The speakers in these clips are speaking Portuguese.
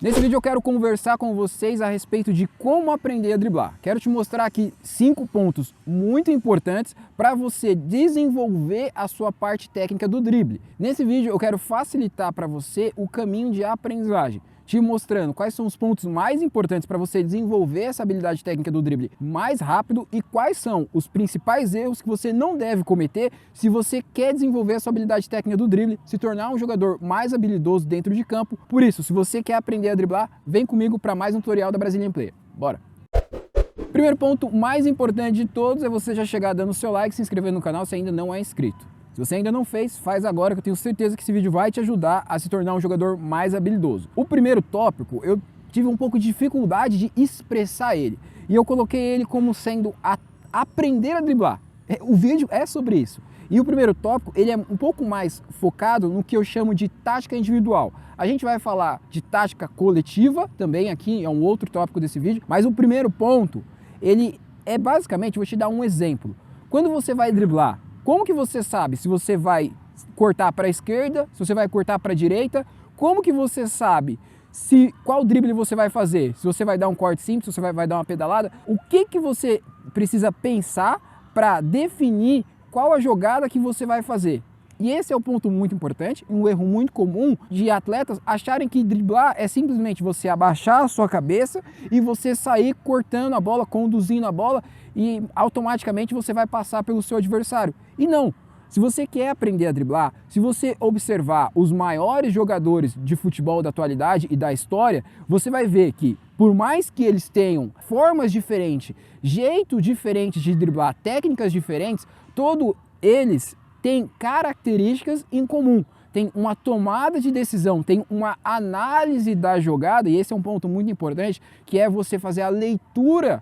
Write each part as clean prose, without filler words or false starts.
Nesse vídeo eu quero conversar com vocês a respeito de como aprender a driblar. Quero te mostrar aqui 5 pontos muito importantes para você desenvolver a sua parte técnica do drible. Nesse vídeo eu quero facilitar para você o caminho de aprendizagem, te mostrando quais são os pontos mais importantes para você desenvolver essa habilidade técnica do drible mais rápido e quais são os principais erros que você não deve cometer se você quer desenvolver a sua habilidade técnica do drible, se tornar um jogador mais habilidoso dentro de campo. Por isso, se você quer aprender a driblar, vem comigo para mais um tutorial da Brazilian Player. Bora! Primeiro ponto mais importante de todos é você já chegar dando o seu like, se inscrever no canal se ainda não é inscrito. Se você ainda não fez, faz agora que eu tenho certeza que esse vídeo vai te ajudar a se tornar um jogador mais habilidoso. O primeiro tópico, eu tive um pouco de dificuldade de expressar ele. E eu coloquei ele como sendo aprender a driblar. O vídeo é sobre isso. E o primeiro tópico, ele é um pouco mais focado no que eu chamo de tática individual. A gente vai falar de tática coletiva também aqui, é um outro tópico desse vídeo. Mas o primeiro ponto, ele é basicamente, vou te dar um exemplo. Quando você vai driblar, como que você sabe se você vai cortar para a esquerda, se você vai cortar para a direita? Como que você sabe qual drible você vai fazer? Se você vai dar um corte simples, se você vai dar uma pedalada? O que você precisa pensar para definir qual a jogada que você vai fazer? E esse é o ponto muito importante, um erro muito comum de atletas acharem que driblar é simplesmente você abaixar a sua cabeça e você sair cortando a bola, conduzindo a bola e automaticamente você vai passar pelo seu adversário. E não! Se você quer aprender a driblar, se você observar os maiores jogadores de futebol da atualidade e da história, você vai ver que, por mais que eles tenham formas diferentes, jeito diferente de driblar, técnicas diferentes, todos eles têm características em comum. Tem uma tomada de decisão, tem uma análise da jogada, e esse é um ponto muito importante, que é você fazer a leitura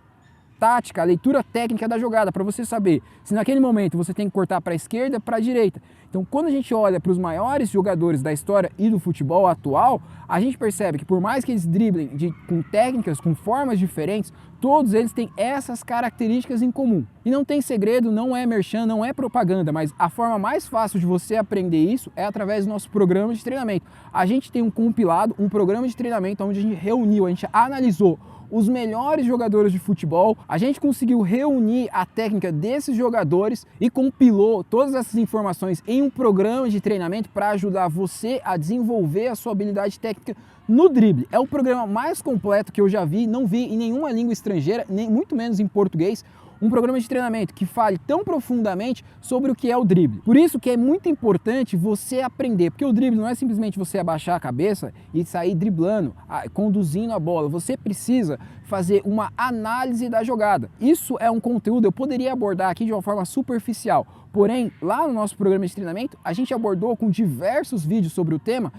tática, a leitura técnica da jogada, para você saber se naquele momento você tem que cortar para a esquerda, para a direita. Então, quando a gente olha para os maiores jogadores da história e do futebol atual, a gente percebe que por mais que eles driblem com técnicas, com formas diferentes, todos eles têm essas características em comum. E não tem segredo, não é merchan, não é propaganda, mas a forma mais fácil de você aprender isso é através do nosso programa de treinamento. A gente tem um compilado, um programa de treinamento onde a gente reuniu, a gente analisou os melhores jogadores de futebol, a gente conseguiu reunir a técnica desses jogadores e compilou todas essas informações em um programa de treinamento para ajudar você a desenvolver a sua habilidade técnica no drible. É o programa mais completo que eu já vi, não vi em nenhuma língua estrangeira, nem muito menos em português, um programa de treinamento que fale tão profundamente sobre o que é o drible. Por isso que é muito importante você aprender, porque o drible não é simplesmente você abaixar a cabeça e sair driblando, conduzindo a bola. Você precisa fazer uma análise da jogada. Isso é um conteúdo, eu poderia abordar aqui de uma forma superficial, porém, lá no nosso programa de treinamento, a gente abordou com diversos vídeos sobre o tema,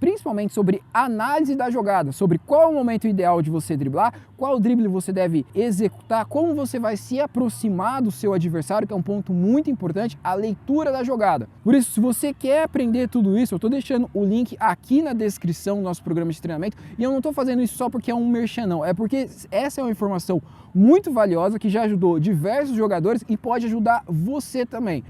principalmente sobre análise da jogada, sobre qual é o momento ideal de você driblar, qual drible você deve executar, como você vai se aproximar do seu adversário, que é um ponto muito importante, a leitura da jogada. Por isso, se você quer aprender tudo isso, eu estou deixando o link aqui na descrição do nosso programa de treinamento, e eu não estou fazendo isso só porque é um merchan, não, é porque essa é uma informação muito valiosa que já ajudou diversos jogadores e pode ajudar você também.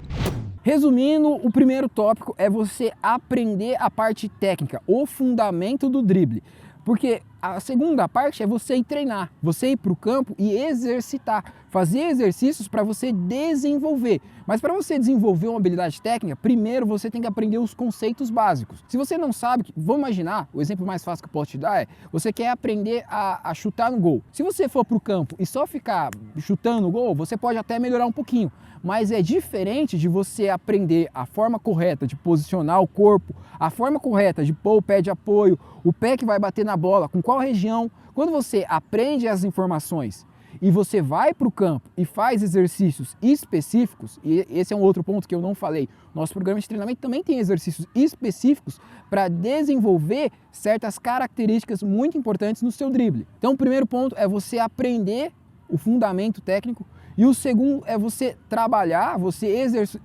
Resumindo, o primeiro tópico é você aprender a parte técnica, o fundamento do drible. Porque a segunda parte é você ir treinar, você ir para o campo e exercitar, fazer exercícios para você desenvolver. Mas para você desenvolver uma habilidade técnica, primeiro você tem que aprender os conceitos básicos. Se você não sabe, vamos imaginar, o exemplo mais fácil que eu posso te dar é, você quer aprender a chutar no gol. Se você for para o campo e só ficar chutando no gol, você pode até melhorar um pouquinho. Mas é diferente de você aprender a forma correta de posicionar o corpo, a forma correta de pôr o pé de apoio, o pé que vai bater na bola, com qual região. Quando você aprende as informações e você vai para o campo e faz exercícios específicos, e esse é um outro ponto que eu não falei, nosso programa de treinamento também tem exercícios específicos para desenvolver certas características muito importantes no seu drible. Então o primeiro ponto é você aprender o fundamento técnico, e o segundo é você trabalhar, você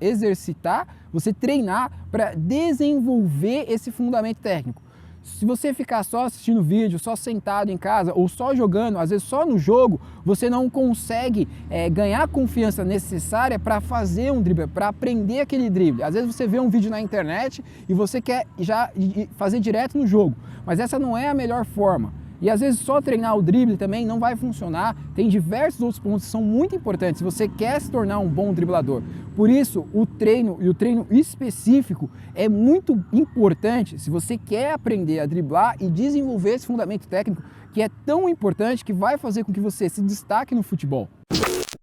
exercitar, você treinar para desenvolver esse fundamento técnico. Se você ficar só assistindo vídeo, só sentado em casa ou só jogando, às vezes só no jogo, você não consegue ganhar a confiança necessária para fazer um drible, para aprender aquele drible. Às vezes você vê um vídeo na internet e você quer já fazer direto no jogo, mas essa não é a melhor forma. E às vezes só treinar o drible também não vai funcionar, tem diversos outros pontos que são muito importantes se você quer se tornar um bom driblador. Por isso, o treino e o treino específico é muito importante se você quer aprender a driblar e desenvolver esse fundamento técnico que é tão importante, que vai fazer com que você se destaque no futebol.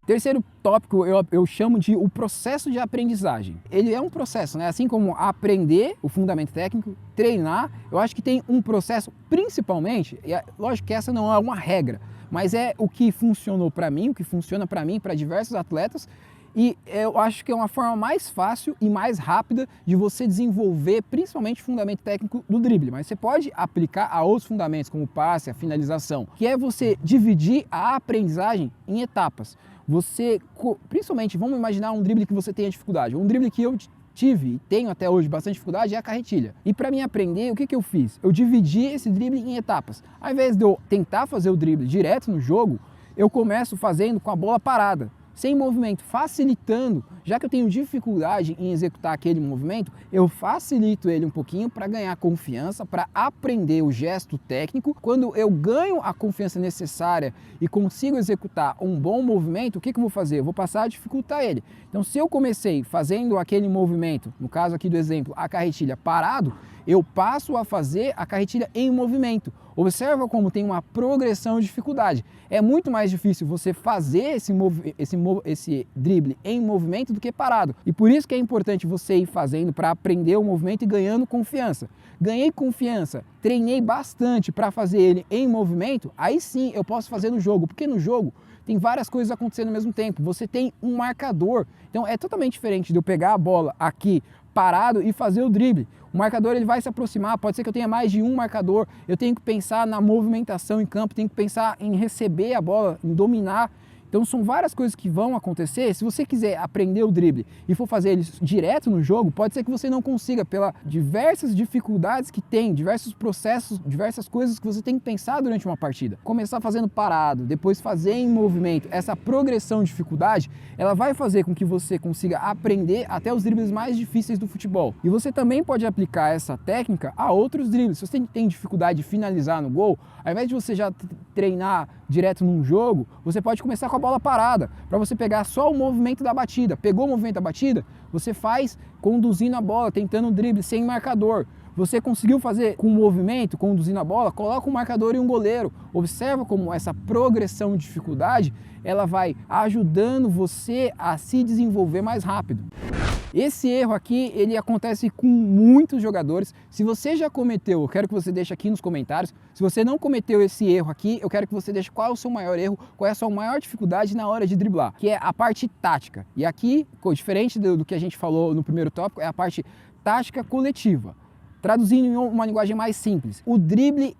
Terceiro tópico eu chamo de o processo de aprendizagem. Ele é um processo, né? Assim como aprender o fundamento técnico, treinar, eu acho que tem um processo principalmente, e lógico que essa não é uma regra, mas é o que funcionou para mim, o que funciona para mim, para diversos atletas, e eu acho que é uma forma mais fácil e mais rápida de você desenvolver principalmente o fundamento técnico do drible, mas você pode aplicar a outros fundamentos como o passe, a finalização, que é você dividir a aprendizagem em etapas. Você, principalmente, vamos imaginar um drible que você tenha dificuldade. Um drible que eu tive e tenho até hoje bastante dificuldade é a carretilha. E para mim aprender, o que eu fiz? Eu dividi esse drible em etapas. Ao invés de eu tentar fazer o drible direto no jogo, eu começo fazendo com a bola parada, sem movimento, facilitando. Já que eu tenho dificuldade em executar aquele movimento, eu facilito ele um pouquinho para ganhar confiança, para aprender o gesto técnico. Quando eu ganho a confiança necessária e consigo executar um bom movimento, o que eu vou fazer? Eu vou passar a dificultar ele. Então, se eu comecei fazendo aquele movimento, no caso aqui do exemplo, a carretilha parado, eu passo a fazer a carretilha em movimento. Observa como tem uma progressão de dificuldade. É muito mais difícil você fazer esse drible em movimento do que parado. E por isso que é importante você ir fazendo para aprender o movimento e ganhando confiança. Ganhei confiança, treinei bastante para fazer ele em movimento, aí sim eu posso fazer no jogo, porque no jogo tem várias coisas acontecendo ao mesmo tempo. Você tem um marcador, então é totalmente diferente de eu pegar a bola aqui parado e fazer o drible. O marcador ele vai se aproximar, pode ser que eu tenha mais de um marcador, eu tenho que pensar na movimentação em campo, tenho que pensar em receber a bola, em dominar. Então são várias coisas que vão acontecer. Se você quiser aprender o drible e for fazer ele direto no jogo, pode ser que você não consiga, pela diversas dificuldades que tem, diversos processos, diversas coisas que você tem que pensar durante uma partida. Começar fazendo parado, depois fazer em movimento. Essa progressão de dificuldade, ela vai fazer com que você consiga aprender até os dribles mais difíceis do futebol. E você também pode aplicar essa técnica a outros dribles. Se você tem dificuldade de finalizar no gol, ao invés de você já treinar direto num jogo, você pode começar com a bola parada, para você pegar só o movimento da batida. Pegou o movimento da batida, você faz conduzindo a bola, tentando um drible sem marcador. Você conseguiu fazer com o movimento, conduzindo a bola, coloca um marcador e um goleiro. Observa como essa progressão de dificuldade, ela vai ajudando você a se desenvolver mais rápido. Esse erro aqui, ele acontece com muitos jogadores. Se você já cometeu, eu quero que você deixe aqui nos comentários. Se você não cometeu esse erro aqui, eu quero que você deixe qual é o seu maior erro, qual é a sua maior dificuldade na hora de driblar, que é a parte tática. E aqui, diferente do que a gente falou no primeiro tópico, é a parte tática coletiva. Traduzindo em uma linguagem mais simples, o drible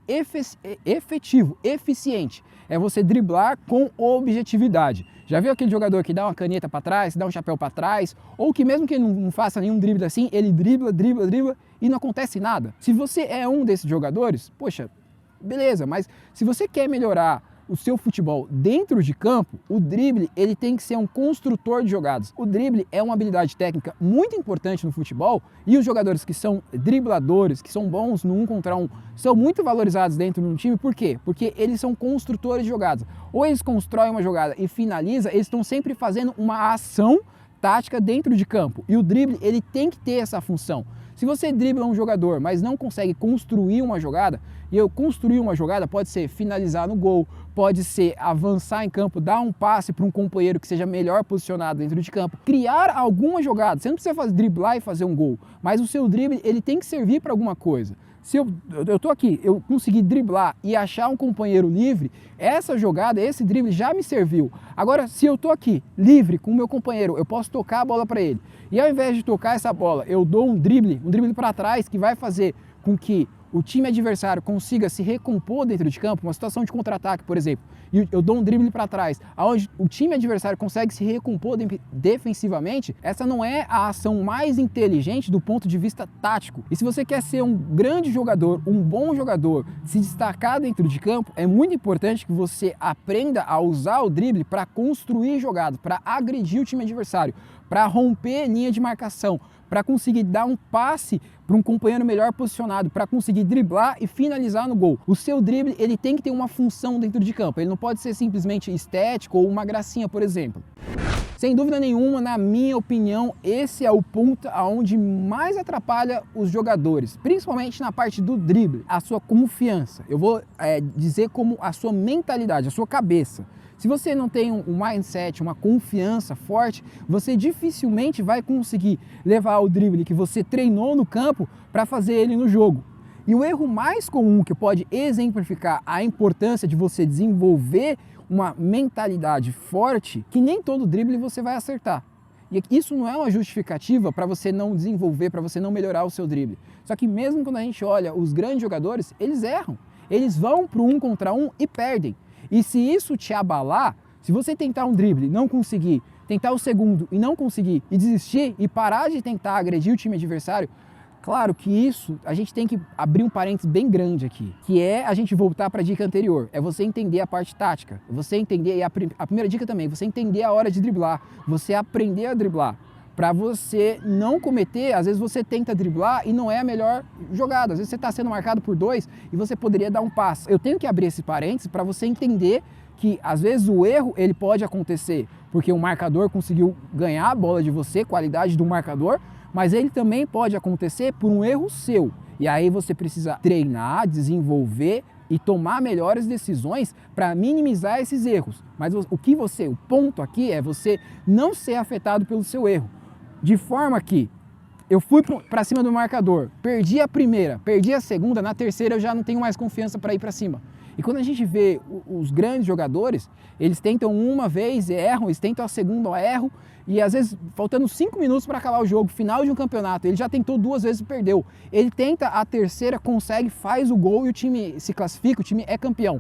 efetivo, eficiente, é você driblar com objetividade. Já viu aquele jogador que dá uma caneta para trás, dá um chapéu para trás, ou que mesmo que ele não faça nenhum drible assim, ele dribla e não acontece nada? Se você é um desses jogadores, poxa, beleza, mas se você quer melhorar o seu futebol dentro de campo, o drible ele tem que ser um construtor de jogadas. O drible é uma habilidade técnica muito importante no futebol e os jogadores que são dribladores, que são bons no 1 contra 1, são muito valorizados dentro de um time. Por quê? Porque eles são construtores de jogadas. Ou eles constroem uma jogada e finaliza, eles estão sempre fazendo uma ação tática dentro de campo. E o drible ele tem que ter essa função. Se você dribla um jogador, mas não consegue construir uma jogada, e eu construir uma jogada pode ser finalizar no gol, pode ser avançar em campo, dar um passe para um companheiro que seja melhor posicionado dentro de campo, criar alguma jogada. Você não precisa driblar e fazer um gol, mas o seu drible ele tem que servir para alguma coisa. Se eu tô aqui, eu consegui driblar e achar um companheiro livre, essa jogada, esse drible já me serviu. Agora, se eu tô aqui livre com o meu companheiro, eu posso tocar a bola para ele. E ao invés de tocar essa bola, eu dou um drible para trás que vai fazer com que o time adversário consiga se recompor dentro de campo, uma situação de contra-ataque, por exemplo, e eu dou um drible para trás, aonde o time adversário consegue se recompor defensivamente, essa não é a ação mais inteligente do ponto de vista tático. E se você quer ser um grande jogador, um bom jogador, se destacar dentro de campo, é muito importante que você aprenda a usar o drible para construir jogadas, para agredir o time adversário, para romper linha de marcação, para conseguir dar um passe para um companheiro melhor posicionado, para conseguir driblar e finalizar no gol. O seu drible, ele tem que ter uma função dentro de campo, ele não pode ser simplesmente estético ou uma gracinha, por exemplo. Sem dúvida nenhuma, na minha opinião, esse é o ponto onde mais atrapalha os jogadores, principalmente na parte do drible, a sua confiança. Eu vou dizer como a sua mentalidade, a sua cabeça. Se você não tem um mindset, uma confiança forte, você dificilmente vai conseguir levar o drible que você treinou no campo para fazer ele no jogo. E o erro mais comum que pode exemplificar a importância de você desenvolver uma mentalidade forte, que nem todo drible você vai acertar. E isso não é uma justificativa para você não desenvolver, para você não melhorar o seu drible. Só que mesmo quando a gente olha os grandes jogadores, eles erram. Eles vão para o 1 contra 1 e perdem. E se isso te abalar, se você tentar um drible e não conseguir, tentar o segundo e não conseguir, e desistir e parar de tentar agredir o time adversário, claro que isso, a gente tem que abrir um parênteses bem grande aqui, que é a gente voltar para a dica anterior, é você entender a parte tática, você entender, e a primeira dica também, você entender a hora de driblar, você aprender a driblar, para você não cometer, às vezes você tenta driblar e não é a melhor jogada, às vezes você está sendo marcado por 2 e você poderia dar um passo. Eu tenho que abrir esse parênteses para você entender que às vezes o erro ele pode acontecer porque o marcador conseguiu ganhar a bola de você, qualidade do marcador, mas ele também pode acontecer por um erro seu. E aí você precisa treinar, desenvolver e tomar melhores decisões para minimizar esses erros. Mas o ponto aqui é você não ser afetado pelo seu erro. De forma que eu fui para cima do marcador, perdi a primeira, perdi a segunda, na terceira eu já não tenho mais confiança para ir para cima. E quando a gente vê os grandes jogadores, eles tentam uma vez, erram, eles tentam a segunda, erram, e às vezes faltando 5 minutos para acabar o jogo, final de um campeonato, ele já tentou 2 vezes e perdeu. Ele tenta a terceira, consegue, faz o gol e o time se classifica, o time é campeão.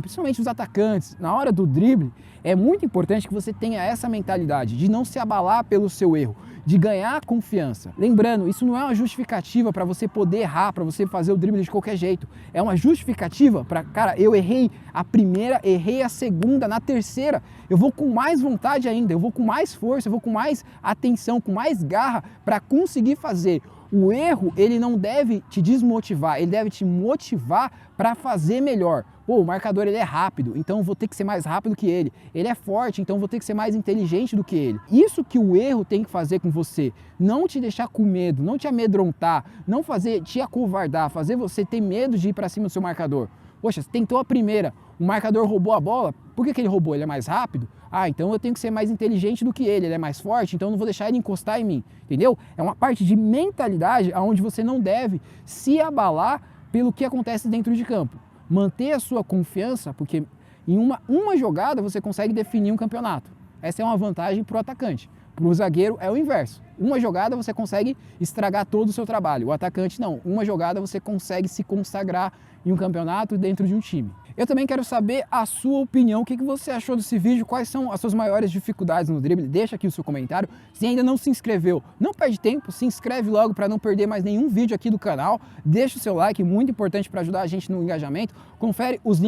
Principalmente os atacantes, na hora do drible, é muito importante que você tenha essa mentalidade de não se abalar pelo seu erro, de ganhar confiança. Lembrando, isso não é uma justificativa para você poder errar, para você fazer o drible de qualquer jeito. É uma justificativa para, cara, eu errei a primeira, errei a segunda, na terceira, eu vou com mais vontade ainda, eu vou com mais força, eu vou com mais atenção, com mais garra para conseguir fazer. O erro, ele não deve te desmotivar, ele deve te motivar para fazer melhor. Pô, o marcador ele é rápido, então eu vou ter que ser mais rápido que ele. Ele é forte, então eu vou ter que ser mais inteligente do que ele. Isso que o erro tem que fazer com você, não te deixar com medo, não te amedrontar, não fazer te acovardar, fazer você ter medo de ir para cima do seu marcador. Poxa, você tentou a primeira, o marcador roubou a bola, por que ele roubou? Ele é mais rápido? Ah, então eu tenho que ser mais inteligente do que ele é mais forte, então eu não vou deixar ele encostar em mim, entendeu? É uma parte de mentalidade onde você não deve se abalar pelo que acontece dentro de campo. Manter a sua confiança, porque em uma jogada você consegue definir um campeonato. Essa é uma vantagem para o atacante. Para o zagueiro é o inverso. Uma jogada você consegue estragar todo o seu trabalho. O atacante não. Uma jogada você consegue se consagrar em um campeonato dentro de um time. Eu também quero saber a sua opinião. O que você achou desse vídeo? Quais são as suas maiores dificuldades no drible? Deixa aqui o seu comentário. Se ainda não se inscreveu, não perde tempo. Se inscreve logo para não perder mais nenhum vídeo aqui do canal. Deixa o seu like, muito importante para ajudar a gente no engajamento. Confere os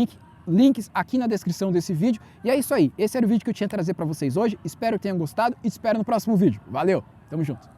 links aqui na descrição desse vídeo. E é isso aí. Esse era o vídeo que eu tinha a trazer para vocês hoje. Espero que tenham gostado e te espero no próximo vídeo. Valeu! Tamo junto!